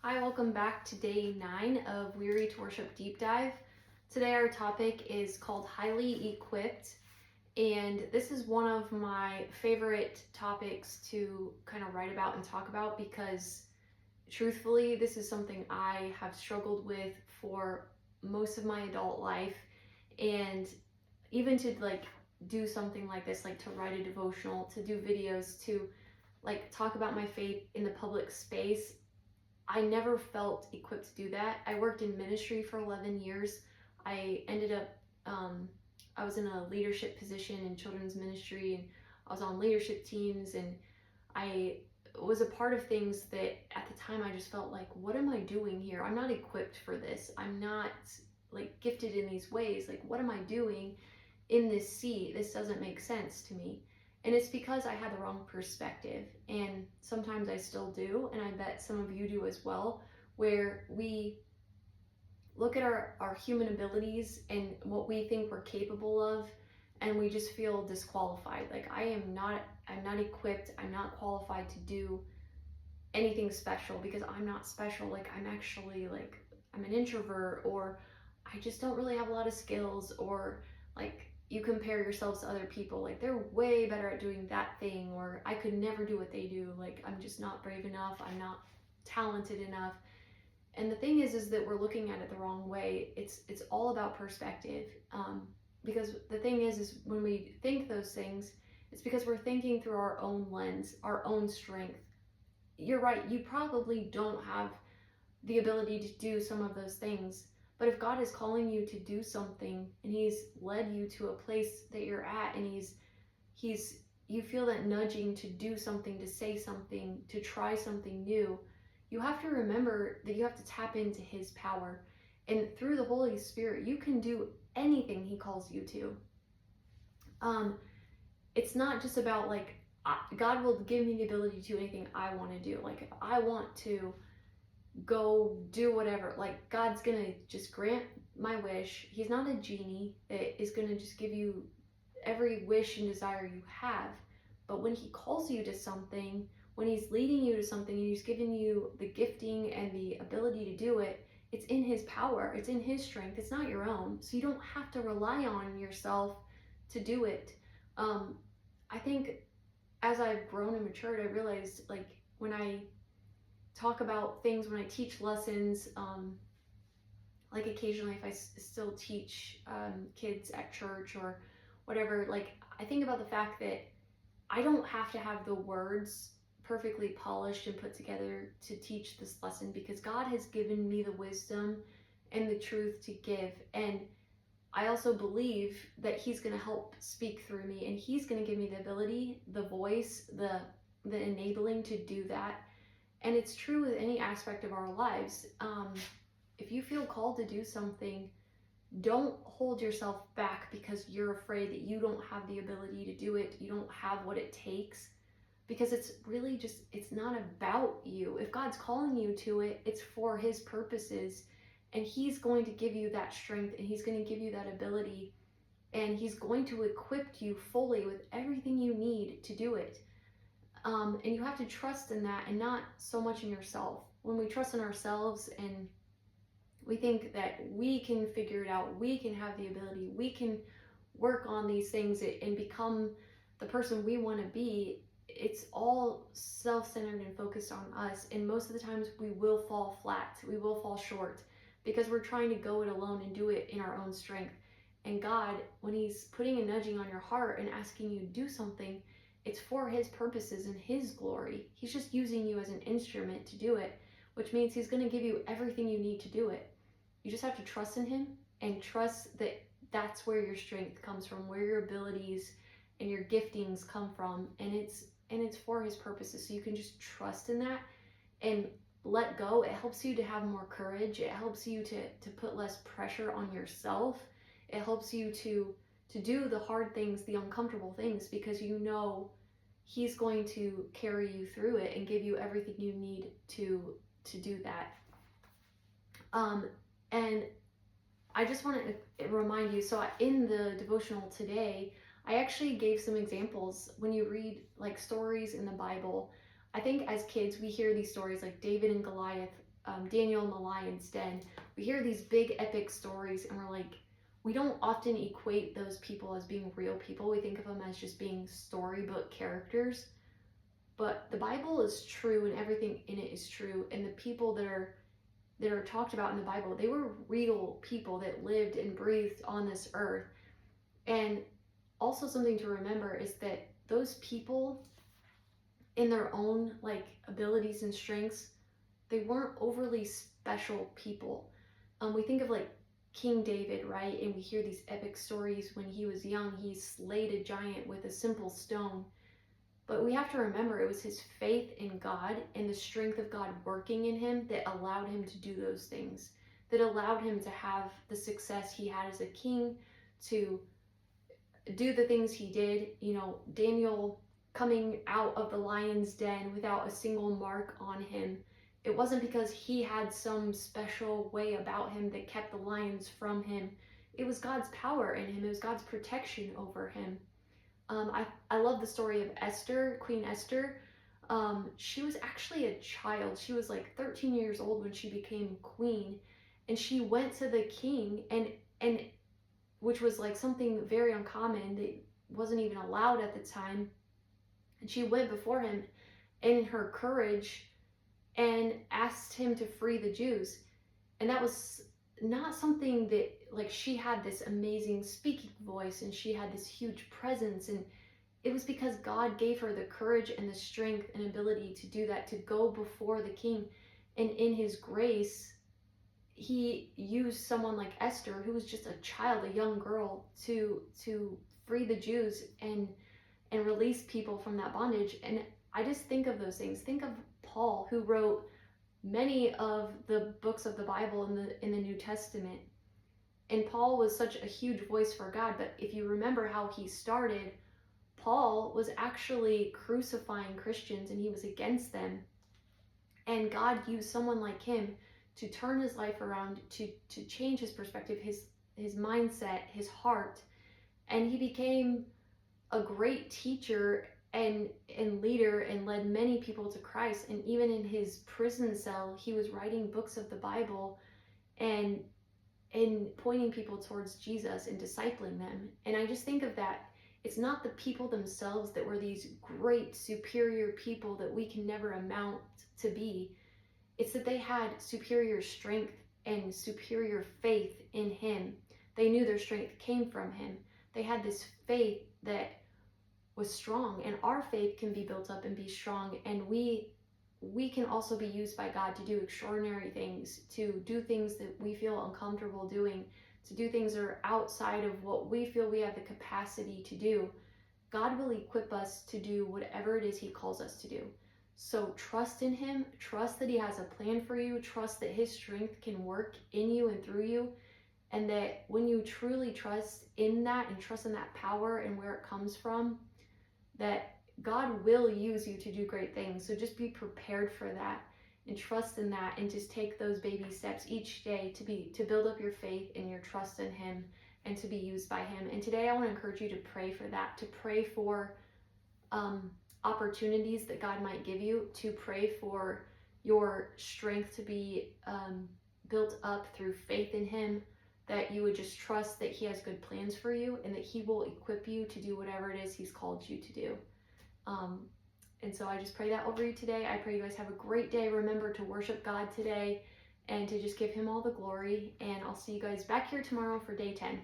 Hi, welcome back to day 9 of Weary to Worship Deep Dive. Today our topic is called Highly Equipped, and this is one of my favorite topics to kind of write about and talk about because truthfully, this is something I have struggled with for most of my adult life, and even to do something like this, like to write a devotional, to do videos, to talk about my faith in the public space. I never felt equipped to do that. I worked in ministry for 11 years. I ended up, I was in a leadership position in children's ministry, and I was on leadership teams, and I was a part of things that at the time I just felt like, what am I doing here? I'm not equipped for this. I'm not gifted in these ways. Like, what am I doing in this seat? This doesn't make sense to me. And it's because I had the wrong perspective. And sometimes I still do, and I bet some of you do as well, where we look at our human abilities and what we think we're capable of, and we just feel disqualified. Like, I'm not equipped, I'm not qualified to do anything special because I'm not special. Like, I'm actually I'm an introvert, or I just don't really have a lot of skills, or you compare yourselves to other people, like they're way better at doing that thing, or I could never do what they do. Like, I'm just not brave enough, I'm not talented enough. And the thing is that we're looking at it the wrong way. It's all about perspective. Because the thing is when we think those things, it's because we're thinking through our own lens, our own strength. You're right, you probably don't have the ability to do some of those things. But if God is calling you to do something, and He's led you to a place that you're at, and you feel that nudging to do something, to say something, to try something new, you have to remember that you have to tap into His power. And through the Holy Spirit, you can do anything He calls you to. It's not just about God will give me the ability to do anything I want to do. Like, if I want to go do whatever, God's gonna just grant my wish. He's not a genie that is gonna just give you every wish and desire you have. But when He calls you to something, when He's leading you to something, and He's giving you the gifting and the ability to do it, it's in His power, it's in His strength, it's not your own. So you don't have to rely on yourself to do it. I think as I've grown and matured, I realized, when I talk about things, when I teach lessons, occasionally if I still teach kids at church or whatever, I think about the fact that I don't have to have the words perfectly polished and put together to teach this lesson, because God has given me the wisdom and the truth to give. And I also believe that He's going to help speak through me, and He's going to give me the ability, the voice, the enabling to do that. And it's true with any aspect of our lives. If you feel called to do something, don't hold yourself back because you're afraid that you don't have the ability to do it, you don't have what it takes, because it's really just, it's not about you. If God's calling you to it, it's for His purposes, and He's going to give you that strength, and He's going to give you that ability, and He's going to equip you fully with everything you need to do it. And you have to trust in that, and not so much in yourself. When we trust in ourselves and we think that we can figure it out, we can have the ability, we can work on these things and become the person we want to be, it's all self-centered and focused on us. And most of the times we will fall flat, we will fall short, because we're trying to go it alone and do it in our own strength. And God, when He's putting a nudging on your heart and asking you to do something, it's for His purposes and His glory. He's just using you as an instrument to do it, which means He's going to give you everything you need to do it. You just have to trust in Him, and trust that that's where your strength comes from, where your abilities and your giftings come from, and it's for His purposes. So you can just trust in that and let go. It helps you to have more courage. It helps you to put less pressure on yourself. It helps you to do the hard things, the uncomfortable things, because you know He's going to carry you through it and give you everything you need to do that. And I just want to remind you, so in the devotional today, I actually gave some examples. When you read stories in the Bible, I think as kids we hear these stories like David and Goliath, Daniel in the lion's den. We hear these big epic stories and we're like, we don't often equate those people as being real people. We think of them as just being storybook characters. But the Bible is true and everything in it is true. And the people that are talked about in the Bible, they were real people that lived and breathed on this earth. And also something to remember is that those people in their own like abilities and strengths, they weren't overly special people. We think of like King David, right? And we hear these epic stories when he was young, he slayed a giant with a simple stone. But we have to remember it was his faith in God and the strength of God working in him that allowed him to do those things, that allowed him to have the success he had as a king, to do the things he did. You know, Daniel coming out of the lion's den without a single mark on him. It wasn't because he had some special way about him that kept the lions from him. It was God's power in him. It was God's protection over him. I love the story of Esther, Queen Esther. She was actually a child. She was like 13 years old when she became queen, and she went to the king, and which was like something very uncommon that wasn't even allowed at the time. And she went before him in her courage and asked him to free the Jews. And that was not something that, like, she had this amazing speaking voice and she had this huge presence, and it was because God gave her the courage and the strength and ability to do that, to go before the king. And in his grace, he used someone like Esther, who was just a child, a young girl, to free the Jews and release people from that bondage. And I just think of those things. Think of Paul, who wrote many of the books of the Bible in the New Testament. And Paul was such a huge voice for God, but if you remember how he started, Paul was actually crucifying Christians and he was against them. And God used someone like him to turn his life around, to change his perspective, his mindset, his heart. And he became a great teacher and leader and led many people to Christ. And even in his prison cell, he was writing books of the Bible and pointing people towards Jesus and discipling them. And I just think of that. It's not the people themselves that were these great, superior people that we can never amount to be. It's that they had superior strength and superior faith in him. They knew their strength came from him. They had this faith that was strong, and our faith can be built up and be strong, and we can also be used by God to do extraordinary things, to do things that we feel uncomfortable doing, to do things that are outside of what we feel we have the capacity to do. God will equip us to do whatever it is he calls us to do. So trust in him, trust that he has a plan for you, trust that his strength can work in you and through you, and that when you truly trust in that and trust in that power and where it comes from, that God will use you to do great things. So just be prepared for that and trust in that, and just take those baby steps each day to build up your faith and your trust in him and to be used by him. And today I want to encourage you to pray for that, to pray for opportunities that God might give you, to pray for your strength to be built up through faith in him, that you would just trust that he has good plans for you and that he will equip you to do whatever it is he's called you to do. And so I just pray that over you today. I pray you guys have a great day. Remember to worship God today and to just give him all the glory. And I'll see you guys back here tomorrow for day 10.